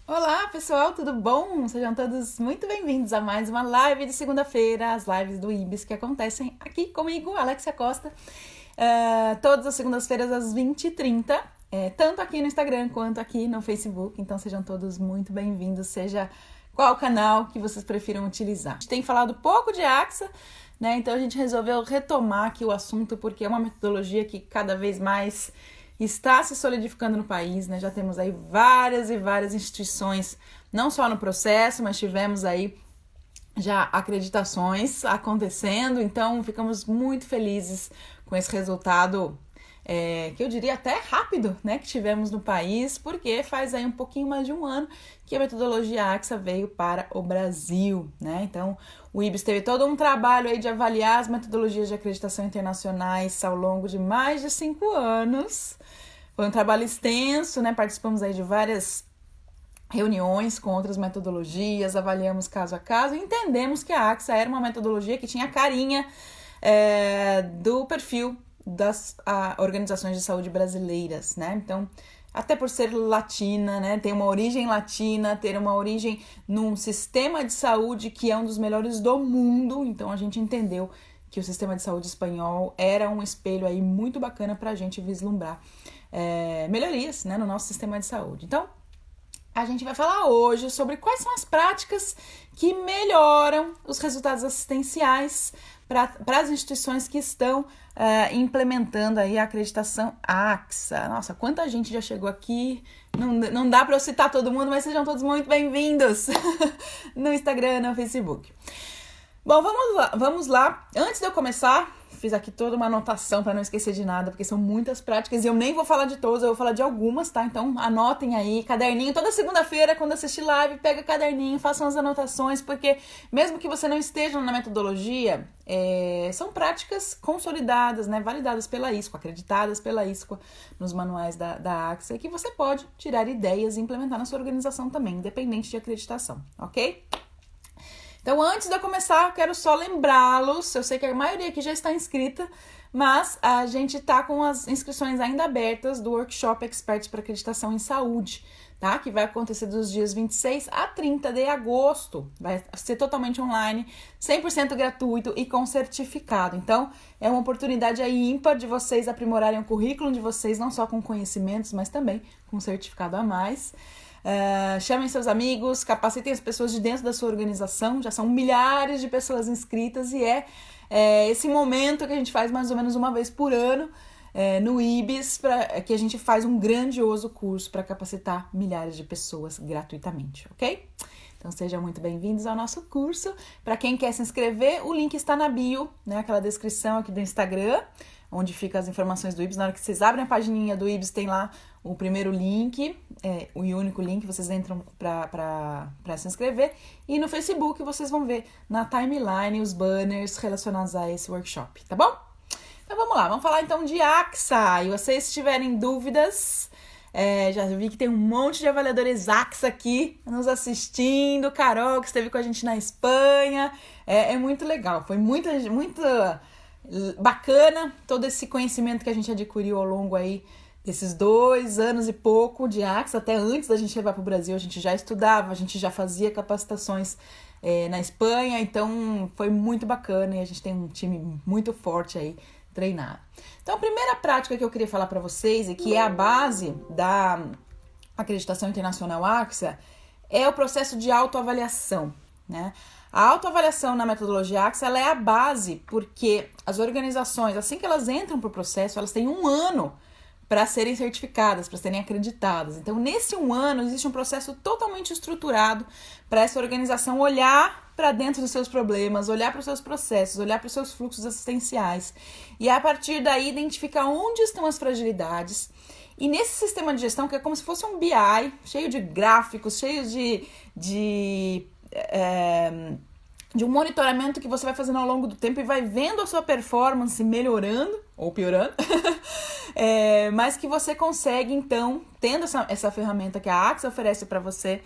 Olá pessoal, tudo bom? Sejam todos muito bem-vindos a mais uma live de segunda-feira, as lives do IBIS que acontecem aqui comigo, Alexia Costa, todas as segundas-feiras às 20h30, tanto aqui no Instagram quanto aqui no Facebook, então sejam todos muito bem-vindos, seja qual canal que vocês prefiram utilizar. A gente tem falado pouco de AXA, né? Então a gente resolveu retomar aqui o assunto porque é uma metodologia que cada vez mais está se solidificando no país, né? Já temos aí várias e várias instituições, não só no processo, mas tivemos aí já acreditações acontecendo, então ficamos muito felizes com esse resultado, que eu diria até rápido, né, que tivemos no país, porque faz aí um pouquinho mais de um ano que a metodologia AXA veio para o Brasil, né? Então o IBIS teve todo um trabalho aí de avaliar as metodologias de acreditação internacionais ao longo de mais de 5 anos. Foi um trabalho extenso, né? Participamos aí de várias reuniões com outras metodologias, avaliamos caso a caso e entendemos que a AXA era uma metodologia que tinha a carinha do perfil das organizações de saúde brasileiras, né? Então, até por ser latina, né? Ter uma origem latina, ter uma origem num sistema de saúde que é um dos melhores do mundo, então a gente entendeu que o sistema de saúde espanhol era um espelho aí muito bacana para a gente vislumbrar melhorias, né, no nosso sistema de saúde. Então, a gente vai falar hoje sobre quais são as práticas que melhoram os resultados assistenciais para as instituições que estão implementando aí a acreditação AXA. Nossa, quanta gente já chegou aqui, não dá para eu citar todo mundo, mas sejam todos muito bem-vindos no Instagram, no Facebook. Bom, vamos lá. Antes de eu começar, fiz aqui toda uma anotação para não esquecer de nada, porque são muitas práticas e eu nem vou falar de todas, eu vou falar de algumas, tá? Então anotem aí, caderninho. Toda segunda-feira, quando assistir live, pega caderninho, façam as anotações, porque mesmo que você não esteja na metodologia, são práticas consolidadas, né? Validadas pela ISCO, acreditadas pela ISCO nos manuais da AXA, e que você pode tirar ideias e implementar na sua organização também, independente de acreditação, ok? Então, antes de eu começar, eu quero só lembrá-los, eu sei que a maioria aqui já está inscrita, mas a gente está com as inscrições ainda abertas do Workshop Experts para Acreditação em Saúde, tá? Que vai acontecer dos dias 26 a 30 de agosto. Vai ser totalmente online, 100% gratuito e com certificado. Então, é uma oportunidade aí ímpar de vocês aprimorarem o currículo de vocês, não só com conhecimentos, mas também com certificado a mais. Chamem seus amigos, capacitem as pessoas de dentro da sua organização, já são milhares de pessoas inscritas e esse momento que a gente faz mais ou menos uma vez por ano no IBIS, que a gente faz um grandioso curso para capacitar milhares de pessoas gratuitamente, ok? Então sejam muito bem-vindos ao nosso curso. Para quem quer se inscrever, o link está na bio, né? Aquela descrição aqui do Instagram, onde ficam as informações do IBIS. Na hora que vocês abrem a pagininha do IBIS, tem lá o primeiro link, o único link, vocês entram para se inscrever. E no Facebook vocês vão ver na timeline os banners relacionados a esse workshop, tá bom? Então vamos lá, vamos falar então de AXA. E vocês tiverem dúvidas, já vi que tem um monte de avaliadores AXA aqui nos assistindo. Carol, que esteve com a gente na Espanha, é muito legal, foi muito bacana todo esse conhecimento que a gente adquiriu ao longo aí desses 2 anos e pouco de AXA. Até antes da gente levar para o Brasil, a gente já estudava, a gente já fazia capacitações na Espanha, então foi muito bacana e a gente tem um time muito forte aí treinado. Então a primeira prática que eu queria falar para vocês e que é a base da acreditação internacional AXA é o processo de autoavaliação, né? A autoavaliação na metodologia AXA ela é a base porque as organizações, assim que elas entram para o processo, elas têm 1 ano para serem certificadas, para serem acreditadas. Então, nesse 1 ano, existe um processo totalmente estruturado para essa organização olhar para dentro dos seus problemas, olhar para os seus processos, olhar para os seus fluxos assistenciais e, a partir daí, identificar onde estão as fragilidades. E nesse sistema de gestão, que é como se fosse um BI, cheio de gráficos, cheio de um monitoramento que você vai fazendo ao longo do tempo e vai vendo a sua performance melhorando ou piorando, mas que você consegue, então, tendo essa ferramenta que a AXA oferece para você,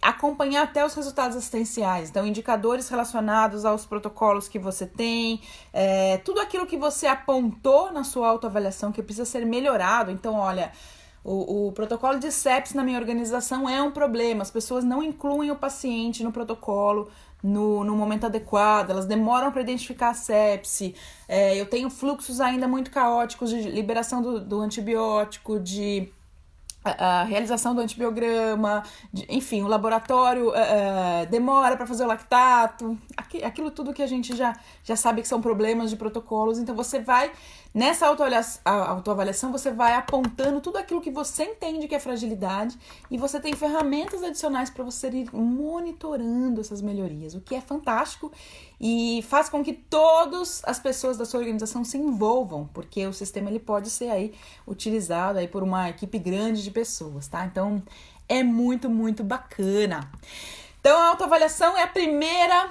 acompanhar até os resultados assistenciais. Então, indicadores relacionados aos protocolos que você tem, tudo aquilo que você apontou na sua autoavaliação que precisa ser melhorado. Então, olha, O protocolo de sepsis na minha organização é um problema. As pessoas não incluem o paciente no protocolo no momento adequado, elas demoram para identificar a sepse. Eu tenho fluxos ainda muito caóticos de liberação do antibiótico, de a realização do antibiograma, enfim, o laboratório demora para fazer o lactato, aquilo tudo que a gente já sabe que são problemas de protocolos. Então você vai, nessa autoavaliação, você vai apontando tudo aquilo que você entende que é fragilidade e você tem ferramentas adicionais para você ir monitorando essas melhorias, o que é fantástico e faz com que todas as pessoas da sua organização se envolvam, porque o sistema ele pode ser aí utilizado aí por uma equipe grande de pessoas, tá? Então é muito, muito bacana. Então a autoavaliação é a primeira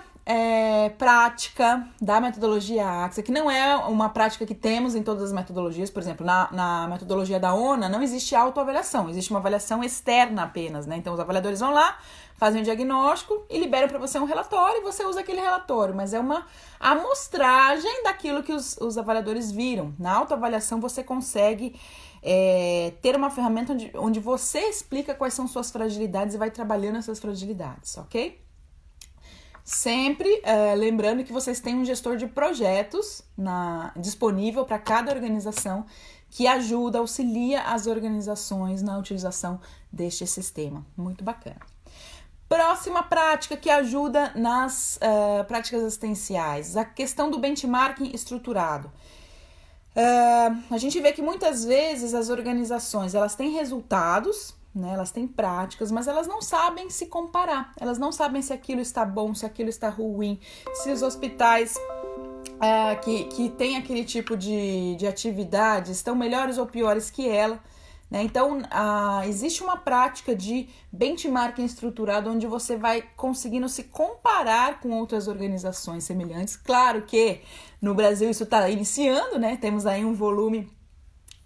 prática da metodologia AXA, que não é uma prática que temos em todas as metodologias. Por exemplo, na metodologia da ONA não existe autoavaliação, existe uma avaliação externa apenas, né? Então os avaliadores vão lá, fazem um diagnóstico e liberam para você um relatório e você usa aquele relatório, mas é uma amostragem daquilo que os avaliadores viram. Na autoavaliação você consegue ter uma ferramenta onde você explica quais são suas fragilidades e vai trabalhando essas fragilidades, ok? Sempre lembrando que vocês têm um gestor de projetos disponível para cada organização que ajuda, auxilia as organizações na utilização deste sistema. Muito bacana. Próxima prática que ajuda nas práticas assistenciais, a questão do benchmarking estruturado. A gente vê que muitas vezes as organizações elas têm resultados, né, elas têm práticas, mas elas não sabem se comparar, elas não sabem se aquilo está bom, se aquilo está ruim, se os hospitais que têm aquele tipo de atividade estão melhores ou piores que ela, né? Então, existe uma prática de benchmarking estruturado onde você vai conseguindo se comparar com outras organizações semelhantes. Claro que no Brasil isso está iniciando, né? Temos aí um volume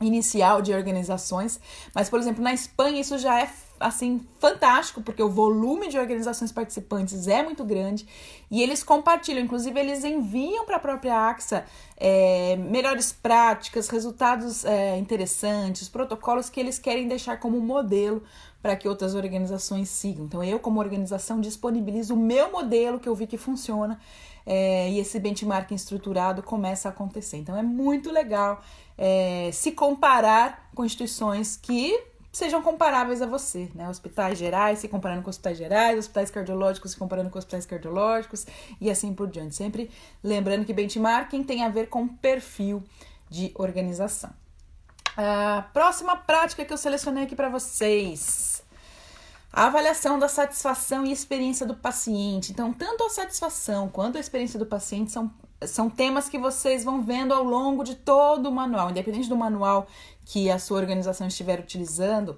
inicial de organizações, mas, por exemplo, na Espanha isso já é assim fantástico, porque o volume de organizações participantes é muito grande e eles compartilham, inclusive eles enviam para a própria AXA melhores práticas, resultados interessantes, protocolos que eles querem deixar como modelo para que outras organizações sigam. Então eu, como organização, disponibilizo o meu modelo que eu vi que funciona e esse benchmarking estruturado começa a acontecer. Então é muito legal se comparar com instituições que sejam comparáveis a você, né? Hospitais gerais se comparando com hospitais gerais, hospitais cardiológicos se comparando com hospitais cardiológicos e assim por diante. Sempre lembrando que benchmarking tem a ver com perfil de organização. A próxima prática que eu selecionei aqui para vocês, a avaliação da satisfação e experiência do paciente. Então, tanto a satisfação quanto a experiência do paciente são temas que vocês vão vendo ao longo de todo o manual, independente do manual que a sua organização estiver utilizando.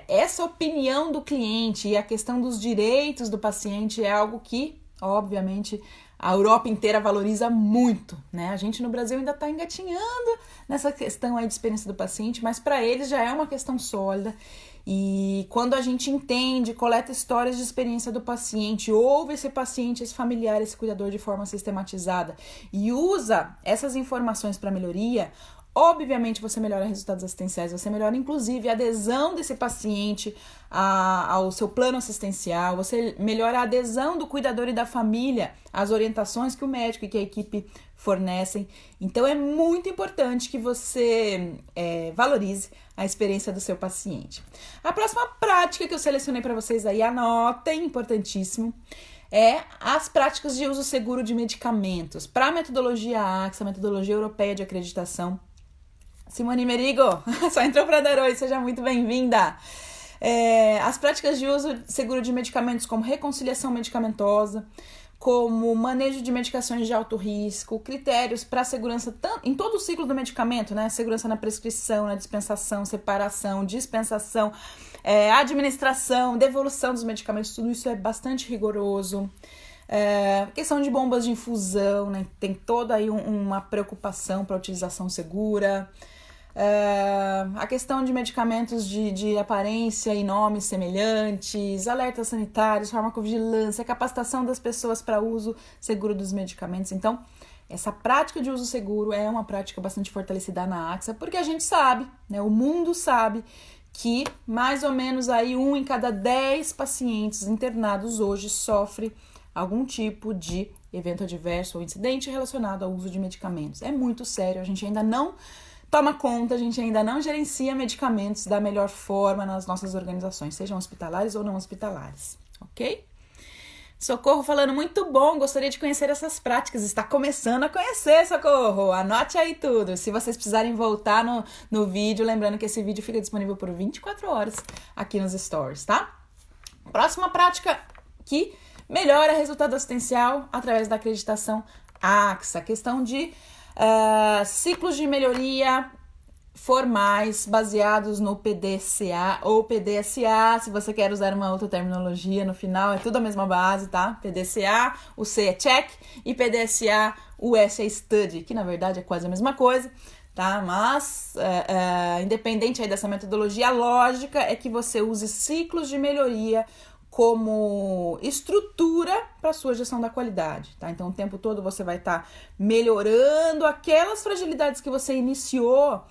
Essa opinião do cliente e a questão dos direitos do paciente é algo que, obviamente, a Europa inteira valoriza muito, né? A gente no Brasil ainda está engatinhando nessa questão aí de experiência do paciente, mas para eles já é uma questão sólida. E quando a gente entende, coleta histórias de experiência do paciente, ouve esse paciente, esse familiar, esse cuidador de forma sistematizada e usa essas informações para melhoria, obviamente você melhora resultados assistenciais, você melhora inclusive a adesão desse paciente ao seu plano assistencial, você melhora a adesão do cuidador e da família às orientações que o médico e que a equipe fornecem. Então é muito importante que você valorize a experiência do seu paciente. A próxima prática que eu selecionei para vocês aí, anotem, importantíssimo, as práticas de uso seguro de medicamentos. Para a metodologia AXA, a metodologia europeia de acreditação. Simone Merigo, só entrou para dar oi, seja muito bem-vinda. As práticas de uso seguro de medicamentos, como reconciliação medicamentosa, como manejo de medicações de alto risco, critérios para segurança em todo o ciclo do medicamento, né? Segurança na prescrição, na dispensação, separação, dispensação, administração, devolução dos medicamentos, tudo isso é bastante rigoroso. Questão de bombas de infusão, né? Tem toda aí uma preocupação para a utilização segura. A questão de medicamentos de aparência e nomes semelhantes, alertas sanitários, farmacovigilância, capacitação das pessoas para uso seguro dos medicamentos. Então, essa prática de uso seguro é uma prática bastante fortalecida na AXA, porque a gente sabe, né, o mundo sabe que mais ou menos aí 1 em cada 10 pacientes internados hoje sofre algum tipo de evento adverso ou incidente relacionado ao uso de medicamentos. É muito sério, a gente ainda não toma conta, a gente ainda não gerencia medicamentos da melhor forma nas nossas organizações, sejam hospitalares ou não hospitalares, ok? Socorro falando, muito bom, gostaria de conhecer essas práticas, está começando a conhecer, Socorro, anote aí tudo. Se vocês precisarem voltar no vídeo, lembrando que esse vídeo fica disponível por 24 horas aqui nos stories, tá? Próxima prática que melhora resultado assistencial através da acreditação AXA, questão de ciclos de melhoria formais baseados no PDCA ou PDSA, se você quer usar uma outra terminologia no final, é tudo a mesma base, tá? PDCA, o C é check e PDSA, o S é study, que na verdade é quase a mesma coisa, tá? Mas, independente aí dessa metodologia, a lógica é que você use ciclos de melhoria como estrutura para a sua gestão da qualidade, tá? Então, o tempo todo você vai estar melhorando aquelas fragilidades que você iniciou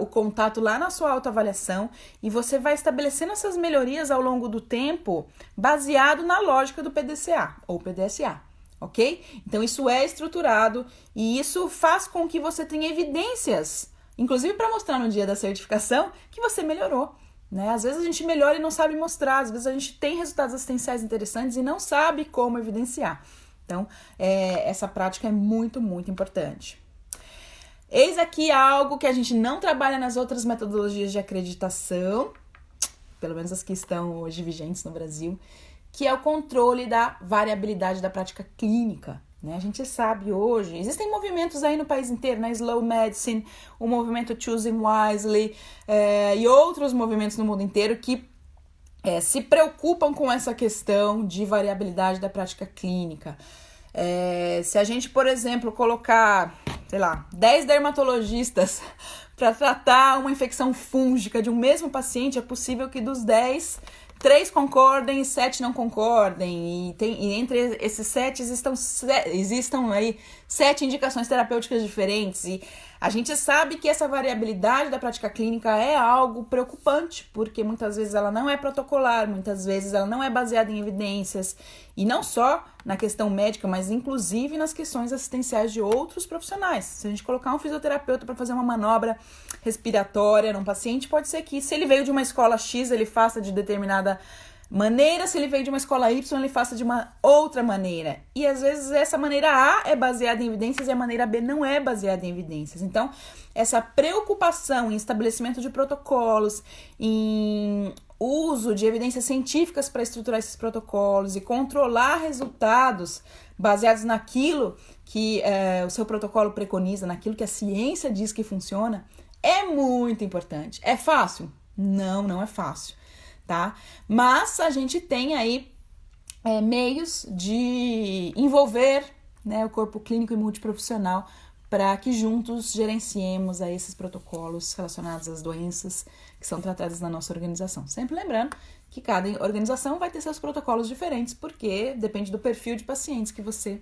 o contato lá na sua autoavaliação e você vai estabelecendo essas melhorias ao longo do tempo baseado na lógica do PDCA ou PDSA, ok? Então, isso é estruturado e isso faz com que você tenha evidências, inclusive para mostrar no dia da certificação, que você melhorou. Né? Às vezes a gente melhora e não sabe mostrar, às vezes a gente tem resultados assistenciais interessantes e não sabe como evidenciar. Então, essa prática é muito, muito importante. Eis aqui algo que a gente não trabalha nas outras metodologias de acreditação, pelo menos as que estão hoje vigentes no Brasil, que é o controle da variabilidade da prática clínica. Né? A gente sabe hoje, existem movimentos aí no país inteiro, na Slow Medicine, o movimento Choosing Wisely e outros movimentos no mundo inteiro que se preocupam com essa questão de variabilidade da prática clínica. Se a gente, por exemplo, colocar, 10 dermatologistas para tratar uma infecção fúngica de um mesmo paciente, é possível que dos 10, 3 concordem e 7 não concordem. E entre esses 7 existam aí 7 indicações terapêuticas diferentes. E a gente sabe que essa variabilidade da prática clínica é algo preocupante, porque muitas vezes ela não é protocolar, muitas vezes ela não é baseada em evidências, e não só na questão médica, mas inclusive nas questões assistenciais de outros profissionais. Se a gente colocar um fisioterapeuta para fazer uma manobra respiratória num paciente, pode ser que, se ele veio de uma escola X, ele faça de determinada maneira, se ele veio de uma escola Y, ele faça de uma outra maneira. E às vezes essa maneira A é baseada em evidências e a maneira B não é baseada em evidências. Então, essa preocupação em estabelecimento de protocolos, em uso de evidências científicas para estruturar esses protocolos e controlar resultados baseados naquilo que o seu protocolo preconiza, naquilo que a ciência diz que funciona, é muito importante. É fácil? Não, não é fácil. Tá? Mas a gente tem aí meios de envolver, né, o corpo clínico e multiprofissional para que juntos gerenciemos aí esses protocolos relacionados às doenças que são tratadas na nossa organização. Sempre lembrando que cada organização vai ter seus protocolos diferentes, porque depende do perfil de pacientes que você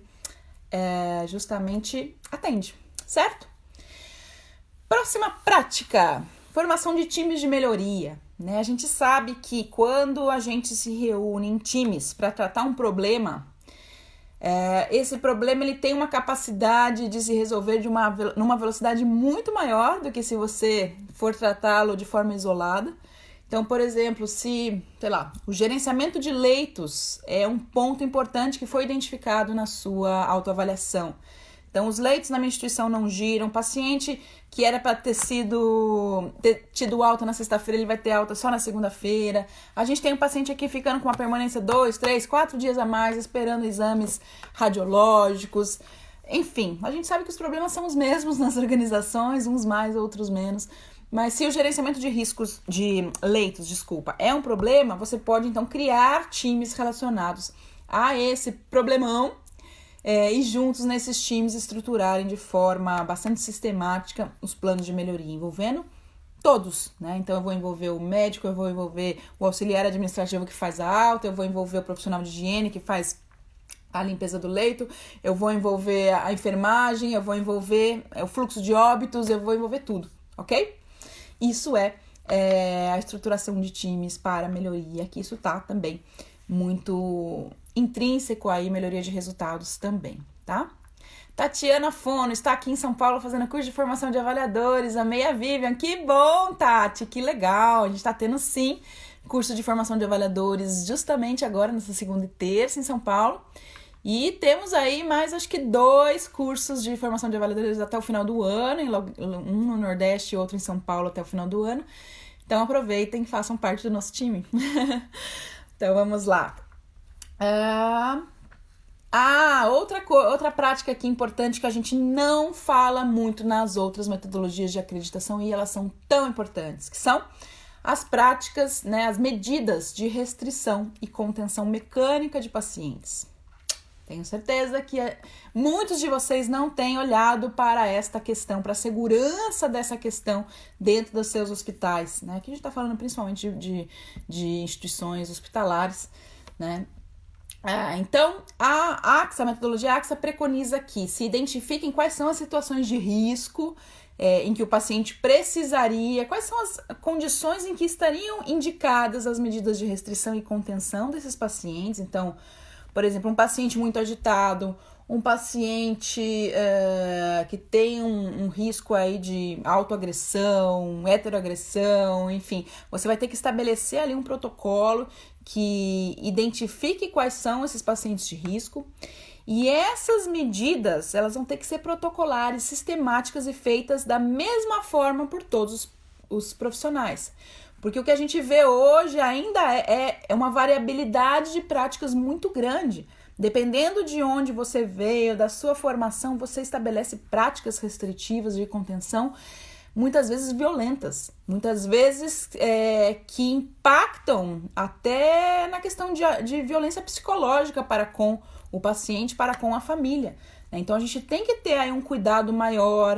justamente atende, certo? Próxima prática, formação de times de melhoria. Né? A gente sabe que quando a gente se reúne em times para tratar um problema, esse problema ele tem uma capacidade de se resolver numa velocidade muito maior do que se você for tratá-lo de forma isolada. Então, por exemplo, se, o gerenciamento de leitos é um ponto importante que foi identificado na sua autoavaliação. Então, os leitos na minha instituição não giram. O paciente que era para ter tido alta na sexta-feira, ele vai ter alta só na segunda-feira. A gente tem um paciente aqui ficando com uma permanência 2, 3, 4 dias a mais, esperando exames radiológicos. Enfim, a gente sabe que os problemas são os mesmos nas organizações, uns mais, outros menos. Mas se o gerenciamento de riscos de leitos, é um problema, você pode então criar times relacionados a esse problemão, e juntos nesses times estruturarem de forma bastante sistemática os planos de melhoria, envolvendo todos, né? Então eu vou envolver o médico, eu vou envolver o auxiliar administrativo que faz a alta, eu vou envolver o profissional de higiene que faz a limpeza do leito, eu vou envolver a enfermagem, eu vou envolver o fluxo de óbitos, eu vou envolver tudo, ok? Isso é a estruturação de times para melhoria, que isso tá também muito intrínseco aí, melhoria de resultados também, tá? Tatiana Fono está aqui em São Paulo fazendo curso de formação de avaliadores, amei a Vivian, que bom, Tati, que legal, a gente tá tendo sim curso de formação de avaliadores justamente agora, nessa segunda e terça em São Paulo. E temos aí mais, acho que 2 cursos de formação de avaliadores até o final do ano, um no Nordeste e outro em São Paulo até o final do ano. Então aproveitem e façam parte do nosso time. Então vamos lá. Outra prática aqui importante que a gente não fala muito nas outras metodologias de acreditação e elas são tão importantes, que são as práticas, né, as medidas de restrição e contenção mecânica de pacientes. Tenho certeza que muitos de vocês não têm olhado para esta questão, para a segurança dessa questão dentro dos seus hospitais, né? Aqui a gente está falando principalmente de instituições hospitalares, né? Então, a metodologia AXA preconiza que se identifiquem quais são as situações de risco em que o paciente precisaria, quais são as condições em que estariam indicadas as medidas de restrição e contenção desses pacientes. Então, por exemplo, um paciente muito agitado, um paciente que tem um risco aí de autoagressão, heteroagressão, enfim, você vai ter que estabelecer ali um protocolo que identifique quais são esses pacientes de risco. E essas medidas, elas vão ter que ser protocolares, sistemáticas e feitas da mesma forma por todos os profissionais. Porque o que a gente vê hoje ainda é uma variabilidade de práticas muito grande. Dependendo de onde você veio, da sua formação, você estabelece práticas restritivas de contenção, muitas vezes violentas, muitas vezes que impactam até na questão de violência psicológica para com o paciente, para com a família. Então a gente tem que ter aí um cuidado maior,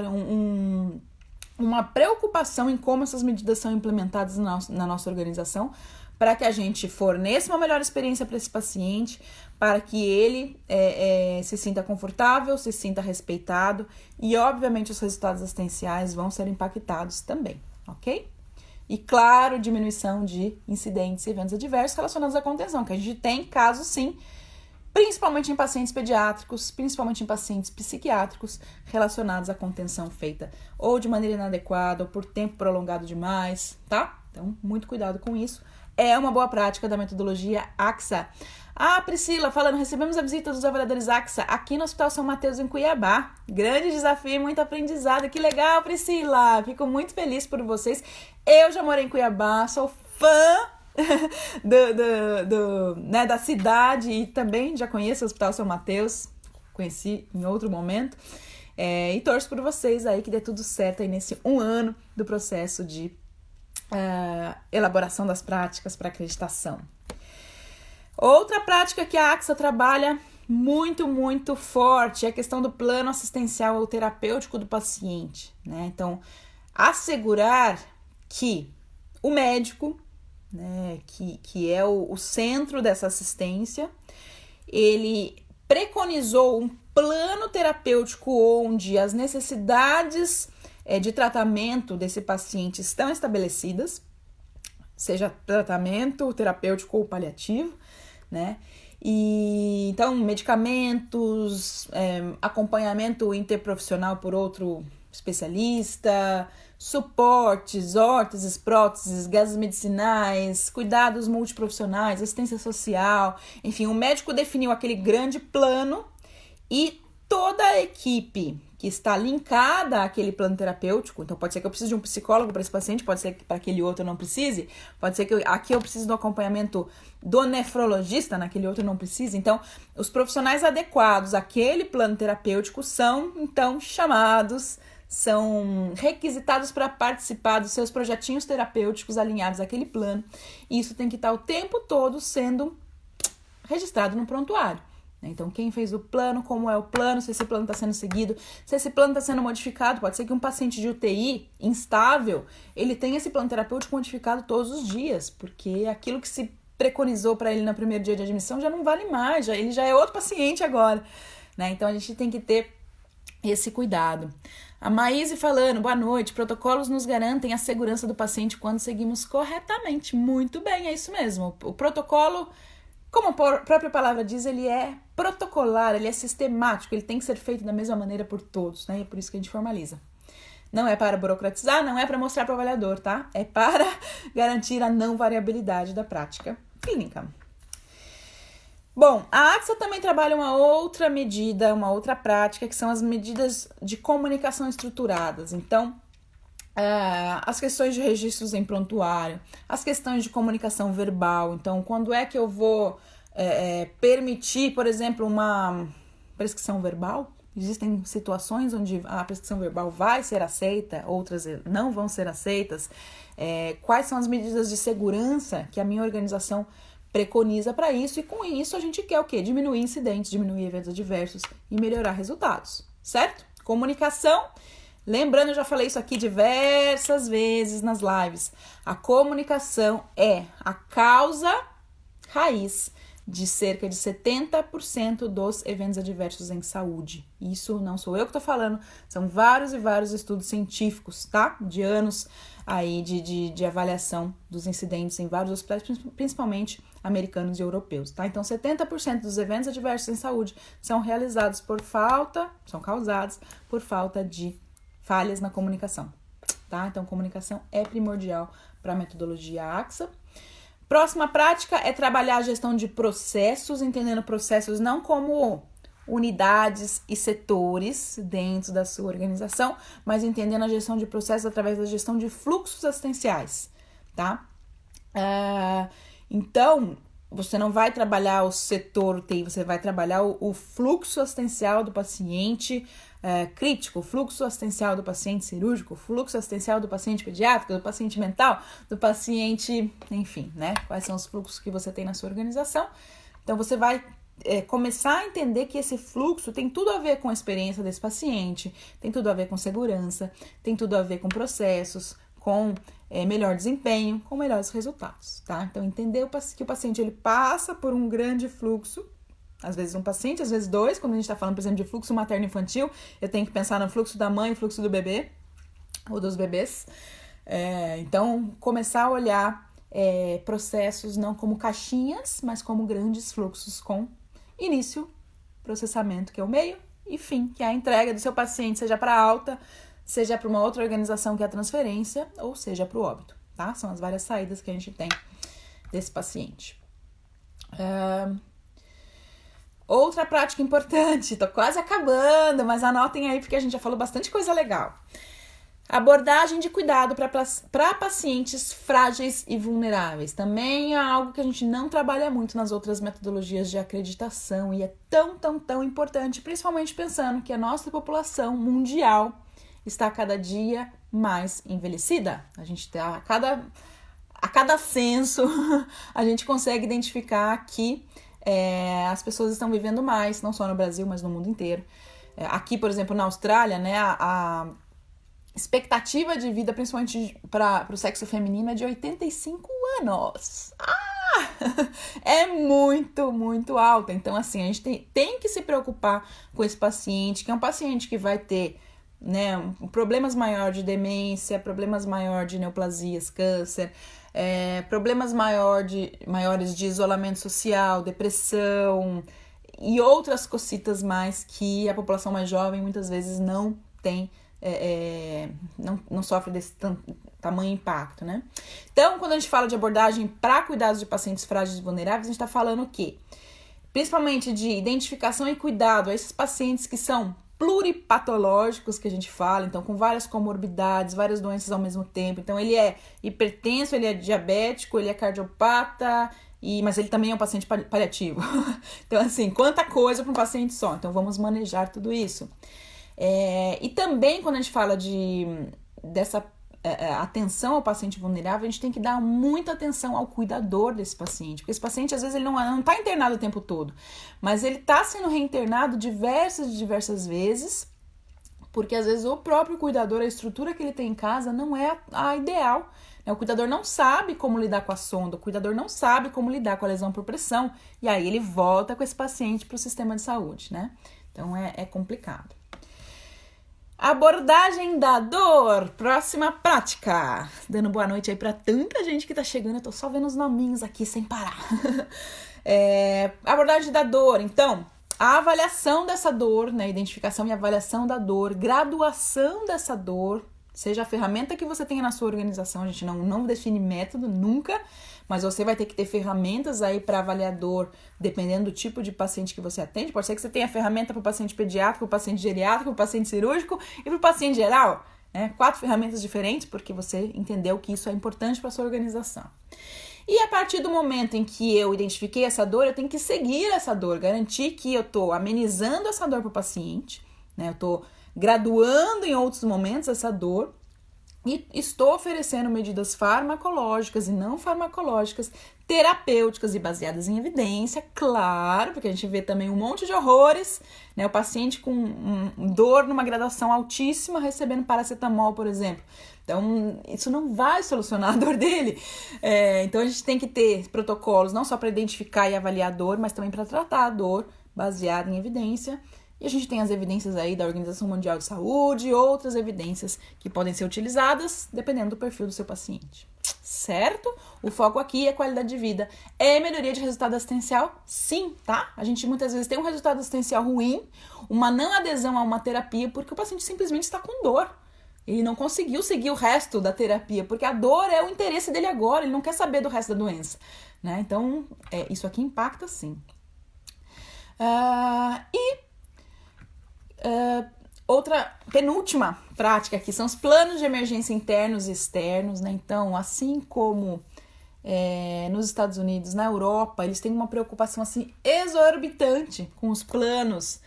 uma preocupação em como essas medidas são implementadas na nossa organização, para que a gente forneça uma melhor experiência para esse paciente, para que ele se sinta confortável, se sinta respeitado e, obviamente, os resultados assistenciais vão ser impactados também, ok? E, claro, diminuição de incidentes e eventos adversos relacionados à contenção, que a gente tem casos, sim, principalmente em pacientes pediátricos, principalmente em pacientes psiquiátricos, relacionados à contenção feita ou de maneira inadequada ou por tempo prolongado demais, tá? Então, muito cuidado com isso. É uma boa prática da metodologia AXA. Priscila, falando, recebemos a visita dos avaliadores AXA aqui no Hospital São Mateus, em Cuiabá. Grande desafio e muito aprendizado. Que legal, Priscila! Fico muito feliz por vocês. Eu já morei em Cuiabá, sou fã da cidade e também já conheço o Hospital São Mateus, conheci em outro momento, e torço por vocês aí que dê tudo certo aí nesse 1 ano do processo de elaboração das práticas para acreditação. Outra prática que a AXA trabalha muito, muito forte é a questão do plano assistencial ou terapêutico do paciente, né? Então, assegurar que o médico, né, que é o centro dessa assistência, ele preconizou um plano terapêutico onde as necessidades de tratamento desse paciente estão estabelecidas, seja tratamento terapêutico ou paliativo, né? E então, medicamentos, acompanhamento interprofissional por outro especialista, suportes, órteses, próteses, gases medicinais, cuidados multiprofissionais, assistência social, enfim, o médico definiu aquele grande plano e toda a equipe que está linkada àquele plano terapêutico, então pode ser que eu precise de um psicólogo para esse paciente, pode ser que para aquele outro eu não precise, pode ser que aqui eu precise do acompanhamento do nefrologista, naquele outro eu não precise. Então, os profissionais adequados àquele plano terapêutico são, então, chamados, são requisitados para participar dos seus projetinhos terapêuticos alinhados àquele plano. E isso tem que estar o tempo todo sendo registrado no prontuário. Então, quem fez o plano, como é o plano, se esse plano está sendo seguido, se esse plano está sendo modificado. Pode ser que um paciente de UTI instável, ele tenha esse plano terapêutico modificado todos os dias, porque aquilo que se preconizou para ele no primeiro dia de admissão já não vale mais, ele já é outro paciente agora, né? Então a gente tem que ter esse cuidado. A Maíse falando, boa noite, protocolos nos garantem a segurança do paciente quando seguimos corretamente. Muito bem, é isso mesmo. O protocolo, como a própria palavra diz, ele é protocolar, ele é sistemático, ele tem que ser feito da mesma maneira por todos, né? E é por isso que a gente formaliza. Não é para burocratizar, não é para mostrar para o avaliador, tá? É para garantir a não variabilidade da prática clínica. Bom, a AXA também trabalha uma outra medida, uma outra prática, que são as medidas de comunicação estruturadas. Então, as questões de registros em prontuário, as questões de comunicação verbal. Então, quando é que eu vou permitir, por exemplo, uma prescrição verbal? Existem situações onde a prescrição verbal vai ser aceita, outras não vão ser aceitas. Quais são as medidas de segurança que a minha organização preconiza para isso, e com isso a gente quer o quê? Diminuir incidentes, diminuir eventos adversos e melhorar resultados, certo? Comunicação, lembrando, eu já falei isso aqui diversas vezes nas lives, a comunicação é a causa raiz de cerca de 70% dos eventos adversos em saúde. Isso não sou eu que estou falando, são vários e vários estudos científicos, tá? De anos aí de avaliação dos incidentes em vários hospitais, principalmente americanos e europeus, tá? Então, 70% dos eventos adversos em saúde são causados por falta de falhas na comunicação, tá? Então, comunicação é primordial para a metodologia AXA. Próxima prática é trabalhar a gestão de processos, entendendo processos não como unidades e setores dentro da sua organização, mas entendendo a gestão de processos através da gestão de fluxos assistenciais, tá? Então, você não vai trabalhar o setor UTI, você vai trabalhar o fluxo assistencial do paciente crítico, o fluxo assistencial do paciente cirúrgico, o fluxo assistencial do paciente pediátrico, do paciente mental, do paciente, enfim, né? Quais são os fluxos que você tem na sua organização. Então, você vai começar a entender que esse fluxo tem tudo a ver com a experiência desse paciente, tem tudo a ver com segurança, tem tudo a ver com processos, com melhor desempenho, com melhores resultados, tá? Então, entender que o paciente ele passa por um grande fluxo, às vezes um paciente, às vezes dois, quando a gente está falando, por exemplo, de fluxo materno-infantil, eu tenho que pensar no fluxo da mãe e fluxo do bebê, ou dos bebês. Então, começar a olhar processos não como caixinhas, mas como grandes fluxos com início, processamento, que é o meio, e fim, que é a entrega do seu paciente, seja para alta, seja para uma outra organização, que é a transferência, ou seja para o óbito, tá? São as várias saídas que a gente tem desse paciente. Outra prática importante, tô quase acabando, mas anotem aí porque a gente já falou bastante coisa legal. Abordagem de cuidado para pacientes frágeis e vulneráveis. Também é algo que a gente não trabalha muito nas outras metodologias de acreditação e é tão importante, principalmente pensando que a nossa população mundial está cada dia mais envelhecida. A gente tá a cada censo a gente consegue identificar que as pessoas estão vivendo mais, não só no Brasil, mas no mundo inteiro. Aqui, por exemplo, na Austrália, né, a expectativa de vida, principalmente para o sexo feminino, é de 85 anos. É muito alta. Então, assim, a gente tem que se preocupar com esse paciente, que é um paciente que vai ter, né, problemas maiores de demência, problemas maiores de neoplasias, câncer, problemas maiores de isolamento social, depressão e outras cositas mais que a população mais jovem muitas vezes não tem, não sofre desse tamanho impacto, né? Então, quando a gente fala de abordagem para cuidados de pacientes frágeis e vulneráveis, a gente está falando o quê? Principalmente de identificação e cuidado a esses pacientes que são pluripatológicos, que a gente fala, então com várias comorbidades, várias doenças ao mesmo tempo. Então ele é hipertenso, ele é diabético, ele é cardiopata, mas ele também é um paciente paliativo. Então assim, quanta coisa para um paciente só. Então vamos manejar tudo isso. E também quando a gente fala dessa atenção ao paciente vulnerável, a gente tem que dar muita atenção ao cuidador desse paciente, porque esse paciente às vezes ele não está internado o tempo todo, mas ele está sendo reinternado diversas vezes porque às vezes o próprio cuidador, a estrutura que ele tem em casa não é a ideal. O cuidador não sabe como lidar com a sonda, o cuidador não sabe como lidar com a lesão por pressão, e aí ele volta com esse paciente para o sistema de saúde, né? Então é complicado. Abordagem da dor, próxima prática. Dando boa noite aí para tanta gente que tá chegando, eu tô só vendo os nominhos aqui sem parar. Abordagem da dor, então, a avaliação dessa dor, né? Identificação e avaliação da dor, graduação dessa dor, seja a ferramenta que você tenha na sua organização, a gente não define método nunca, mas você vai ter que ter ferramentas aí para avaliador, dependendo do tipo de paciente que você atende. Pode ser que você tenha ferramenta para o paciente pediátrico, para o paciente geriátrico, para o paciente cirúrgico e para o paciente geral, né? 4 ferramentas diferentes, porque você entendeu que isso é importante para a sua organização. E a partir do momento em que eu identifiquei essa dor, eu tenho que seguir essa dor, garantir que eu estou amenizando essa dor para o paciente, né? Eu estou graduando em outros momentos essa dor e estou oferecendo medidas farmacológicas e não farmacológicas, terapêuticas e baseadas em evidência, claro, porque a gente vê também um monte de horrores, né? O paciente com dor numa graduação altíssima recebendo paracetamol, por exemplo. Então, isso não vai solucionar a dor dele. Então, a gente tem que ter protocolos não só para identificar e avaliar a dor, mas também para tratar a dor baseada em evidência. E a gente tem as evidências aí da Organização Mundial de Saúde e outras evidências que podem ser utilizadas dependendo do perfil do seu paciente. Certo? O foco aqui é qualidade de vida. É melhoria de resultado assistencial? Sim, tá? A gente muitas vezes tem um resultado assistencial ruim, uma não adesão a uma terapia, porque o paciente simplesmente está com dor. Ele não conseguiu seguir o resto da terapia, porque a dor é o interesse dele agora, ele não quer saber do resto da doença, né? Então, isso aqui impacta sim. Outra penúltima prática aqui são os planos de emergência internos e externos, né? Então, assim como nos Estados Unidos, na Europa, eles têm uma preocupação assim exorbitante com os planos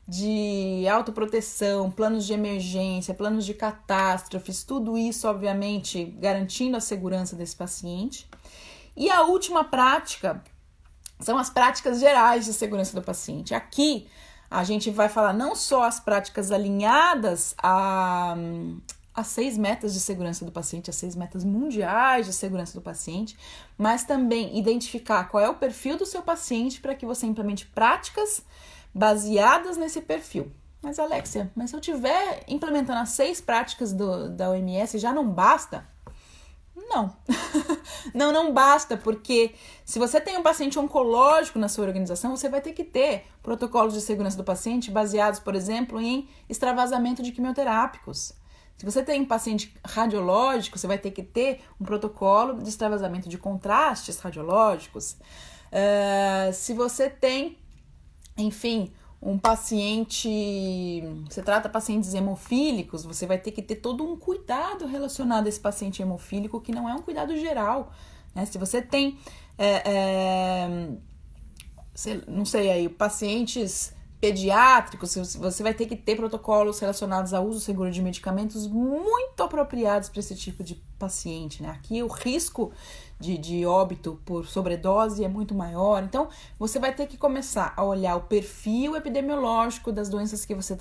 de autoproteção, planos de emergência, planos de catástrofes, tudo isso, obviamente, garantindo a segurança desse paciente. E a última prática são as práticas gerais de segurança do paciente. Aqui, a gente vai falar não só as práticas alinhadas às 6 metas de segurança do paciente, as 6 metas mundiais de segurança do paciente, mas também identificar qual é o perfil do seu paciente para que você implemente práticas baseadas nesse perfil. Mas, Alexia, se eu estiver implementando as 6 práticas da OMS, já não basta? Não. não basta, porque se você tem um paciente oncológico na sua organização, você vai ter que ter protocolos de segurança do paciente baseados, por exemplo, em extravasamento de quimioterápicos. Se você tem um paciente radiológico, você vai ter que ter um protocolo de extravasamento de contrastes radiológicos. Se você tem, enfim, um paciente, você trata pacientes hemofílicos, você vai ter que ter todo um cuidado relacionado a esse paciente hemofílico, que não é um cuidado geral, né? Se você tem, não sei aí, pacientes pediátricos, você vai ter que ter protocolos relacionados ao uso seguro de medicamentos muito apropriados para esse tipo de paciente, né? Aqui o risco de óbito por sobredose é muito maior, então você vai ter que começar a olhar o perfil epidemiológico das doenças que você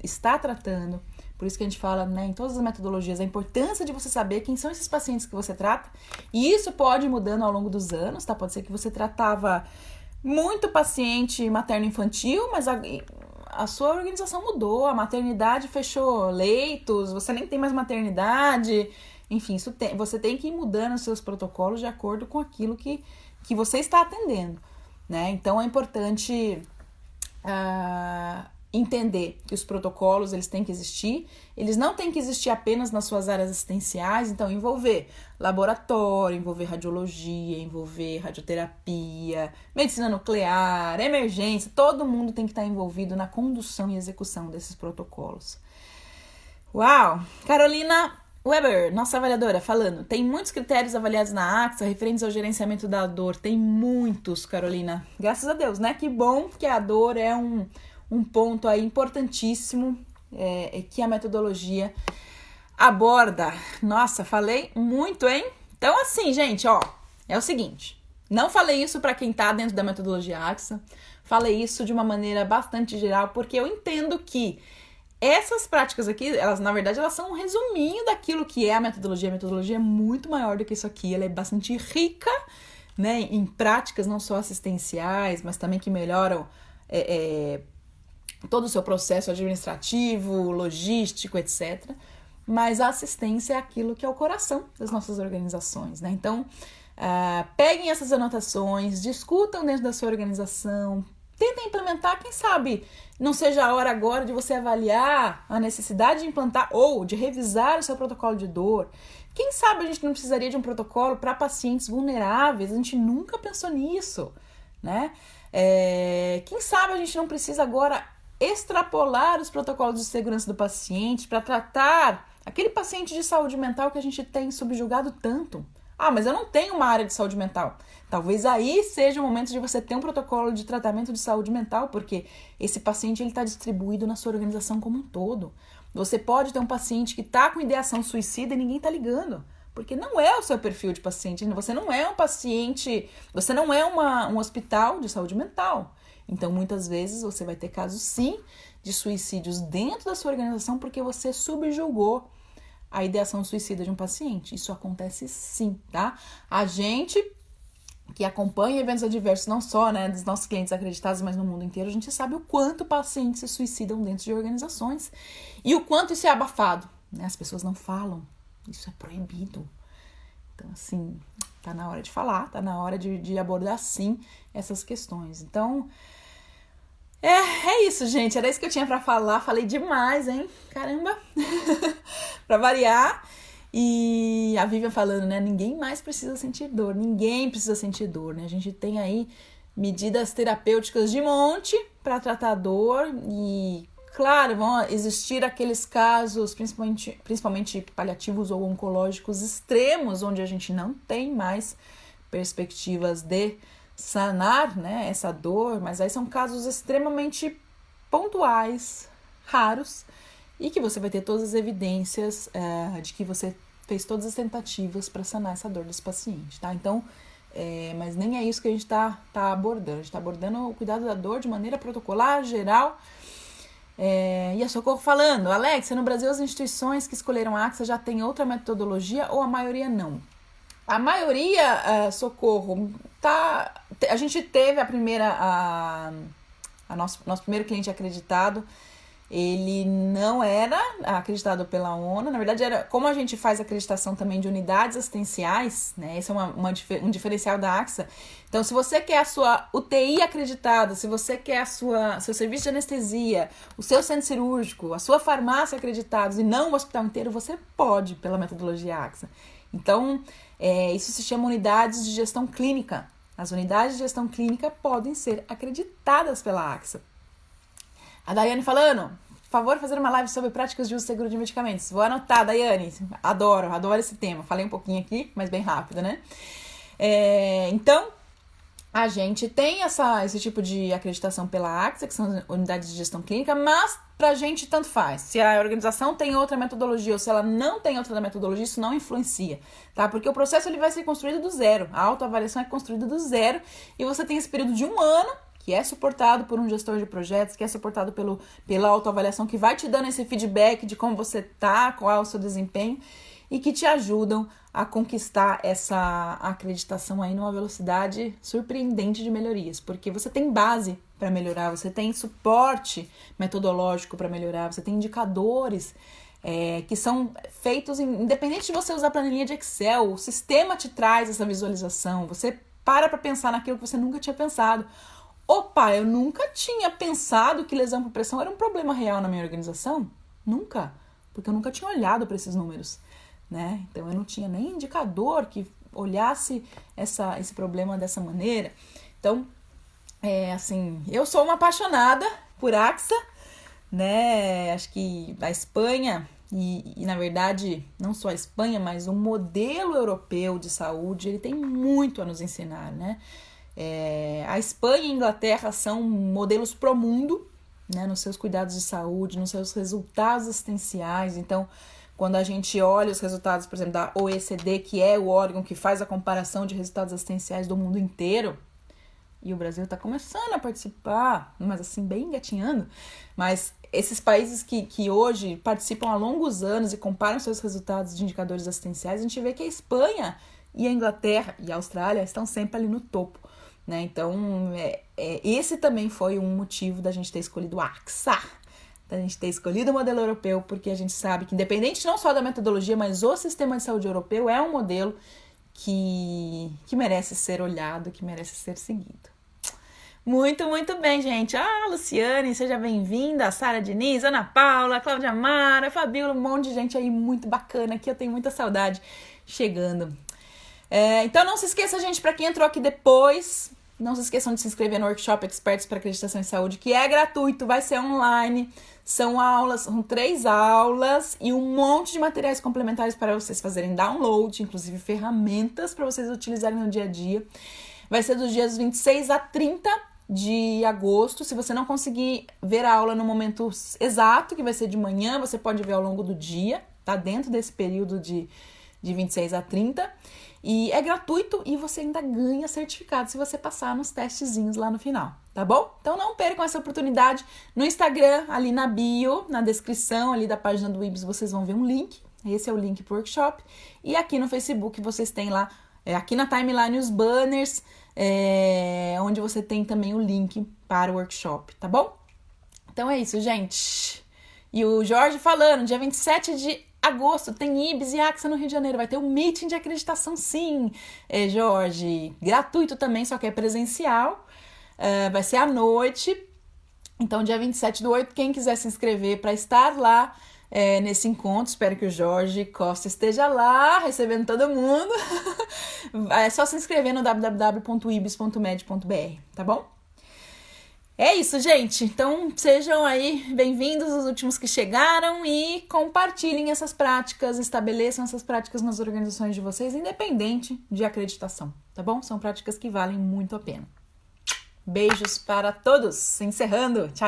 está tratando. Por isso que a gente fala, né, em todas as metodologias, a importância de você saber quem são esses pacientes que você trata, e isso pode ir mudando ao longo dos anos, tá? Pode ser que você tratava muito paciente materno-infantil, mas a sua organização mudou, a maternidade fechou leitos, você nem tem mais maternidade, enfim, você tem que ir mudando os seus protocolos de acordo com aquilo que você está atendendo, né? Então é importante entender que os protocolos, eles têm que existir, eles não têm que existir apenas nas suas áreas assistenciais, então envolver laboratório, envolver radiologia, envolver radioterapia, medicina nuclear, emergência, todo mundo tem que estar envolvido na condução e execução desses protocolos. Uau! Carolina Weber, nossa avaliadora, falando, tem muitos critérios avaliados na AXA referentes ao gerenciamento da dor, tem muitos, Carolina, graças a Deus, né? Que bom que a dor é um ponto aí importantíssimo que a metodologia aborda. Nossa, falei muito, hein? Então, assim, gente, ó, é o seguinte, não falei isso para quem tá dentro da metodologia AXA, falei isso de uma maneira bastante geral, porque eu entendo que essas práticas aqui, elas na verdade elas são um resuminho daquilo que é a metodologia. A metodologia é muito maior do que isso aqui, ela é bastante rica, né, em práticas não só assistenciais, mas também que melhoram todo o seu processo administrativo, logístico, etc. Mas a assistência é aquilo que é o coração das nossas organizações, né? Então, peguem essas anotações, discutam dentro da sua organização, tentem implementar, quem sabe não seja a hora agora de você avaliar a necessidade de implantar ou de revisar o seu protocolo de dor. Quem sabe a gente não precisaria de um protocolo para pacientes vulneráveis, a gente nunca pensou nisso, né? Quem sabe a gente não precisa agora extrapolar os protocolos de segurança do paciente para tratar aquele paciente de saúde mental que a gente tem subjugado tanto. Mas eu não tenho uma área de saúde mental. Talvez aí seja o momento de você ter um protocolo de tratamento de saúde mental, porque esse paciente está distribuído na sua organização como um todo. Você pode ter um paciente que está com ideação suicida e ninguém está ligando, porque não é o seu perfil de paciente. Você não é um paciente, você não é um hospital de saúde mental. Então, muitas vezes, você vai ter casos, sim, de suicídios dentro da sua organização porque você subjugou a ideação suicida de um paciente. Isso acontece sim, tá? A gente que acompanha eventos adversos, não só, né, dos nossos clientes acreditados, mas no mundo inteiro, a gente sabe o quanto pacientes se suicidam dentro de organizações e o quanto isso é abafado, né? As pessoas não falam, isso é proibido. Então, assim, tá na hora de falar, tá na hora de abordar, sim, essas questões. Então, é isso, gente. Era isso que eu tinha pra falar. Falei demais, hein? Caramba! Pra variar. E a Vivian falando, né? Ninguém mais precisa sentir dor. Ninguém precisa sentir dor, né? A gente tem aí medidas terapêuticas de monte pra tratar a dor. E, claro, vão existir aqueles casos, principalmente paliativos ou oncológicos extremos, onde a gente não tem mais perspectivas de sanar, né, essa dor, mas aí são casos extremamente pontuais, raros, e que você vai ter todas as evidências de que você fez todas as tentativas para sanar essa dor desse paciente, tá? Então, mas nem é isso que a gente tá abordando. A gente tá abordando o cuidado da dor de maneira protocolar, geral. E a Socorro falando, Alexa, no Brasil as instituições que escolheram a AXA já têm outra metodologia ou a maioria não? A maioria, Socorro, a gente teve nosso primeiro cliente acreditado, ele não era acreditado pela ONU, na verdade era como a gente faz acreditação também de unidades assistenciais, né? Esse é um diferencial da AXA. Então, se você quer a sua UTI acreditada, se você quer seu serviço de anestesia, o seu centro cirúrgico, a sua farmácia acreditados e não o hospital inteiro, você pode pela metodologia AXA. Então, isso se chama unidades de gestão clínica. As unidades de gestão clínica podem ser acreditadas pela AXA. A Daiane falando, por favor, fazer uma live sobre práticas de uso seguro de medicamentos. Vou anotar, Daiane. Adoro esse tema. Falei um pouquinho aqui, mas bem rápido, né? Então, a gente tem esse tipo de acreditação pela AXA, que são as unidades de gestão clínica, mas pra gente tanto faz. Se a organização tem outra metodologia ou se ela não tem outra metodologia, isso não influencia, tá? Porque o processo ele vai ser construído do zero. A autoavaliação é construída do zero e você tem esse período de 1 ano que é suportado por um gestor de projetos, que é suportado pela autoavaliação, que vai te dando esse feedback de como você tá, qual é o seu desempenho e que te ajudam a conquistar essa acreditação aí numa velocidade surpreendente de melhorias, porque você tem base para melhorar, você tem suporte metodológico para melhorar, você tem indicadores que são feitos, independente de você usar planilha de Excel, o sistema te traz essa visualização, você para pensar naquilo que você nunca tinha pensado. Opa, eu nunca tinha pensado que lesão por pressão era um problema real na minha organização, nunca, porque eu nunca tinha olhado para esses números. Né? Então eu não tinha nem indicador que olhasse esse problema dessa maneira. Então, assim, eu sou uma apaixonada por AXA, né? Acho que a Espanha e na verdade não só a Espanha, mas o modelo europeu de saúde, ele tem muito a nos ensinar, né? A Espanha e a Inglaterra são modelos pro mundo, né? Nos seus cuidados de saúde, nos seus resultados assistenciais. Então, quando a gente olha os resultados, por exemplo, da OECD, que é o órgão que faz a comparação de resultados assistenciais do mundo inteiro, e o Brasil está começando a participar, mas assim, bem engatinhando, mas esses países que hoje participam há longos anos e comparam seus resultados de indicadores assistenciais, a gente vê que a Espanha e a Inglaterra e a Austrália estão sempre ali no topo, né? Então, esse também foi um motivo da gente ter escolhido o AXA, da gente ter escolhido o modelo europeu, porque a gente sabe que, independente não só da metodologia, mas o sistema de saúde europeu é um modelo que merece ser olhado, que merece ser seguido. Muito, muito bem, gente. Luciane, seja bem-vinda. Sara Diniz, Ana Paula, Cláudia Mara, Fabíola, um monte de gente aí muito bacana aqui. Eu tenho muita saudade chegando. Então não se esqueça, gente, para quem entrou aqui depois, não se esqueçam de se inscrever no Workshop Experts para Acreditação em Saúde, que é gratuito, vai ser online. São 3 aulas e um monte de materiais complementares para vocês fazerem download, inclusive ferramentas para vocês utilizarem no dia a dia. Vai ser dos dias 26 a 30 de agosto. Se você não conseguir ver a aula no momento exato, que vai ser de manhã, você pode ver ao longo do dia, tá? Dentro desse período de 26 a 30. E é gratuito e você ainda ganha certificado se você passar nos testezinhos lá no final, tá bom? Então não percam essa oportunidade. No Instagram, ali na bio, na descrição ali da página do IBS, vocês vão ver um link. Esse é o link pro workshop. E aqui no Facebook vocês têm lá, aqui na timeline, os banners, onde você tem também o link para o workshop, tá bom? Então é isso, gente. E o Jorge falando, dia 27 de agosto tem IBS e AXA no Rio de Janeiro, vai ter um meeting de acreditação, sim, Jorge, gratuito também, só que é presencial, vai ser à noite, então dia 27/8, quem quiser se inscrever para estar lá nesse encontro, espero que o Jorge Costa esteja lá, recebendo todo mundo, é só se inscrever no www.ibis.med.br, tá bom? É isso, gente. Então, sejam aí bem-vindos os últimos que chegaram e compartilhem essas práticas, estabeleçam essas práticas nas organizações de vocês, independente de acreditação, tá bom? São práticas que valem muito a pena. Beijos para todos. Encerrando. Tchau.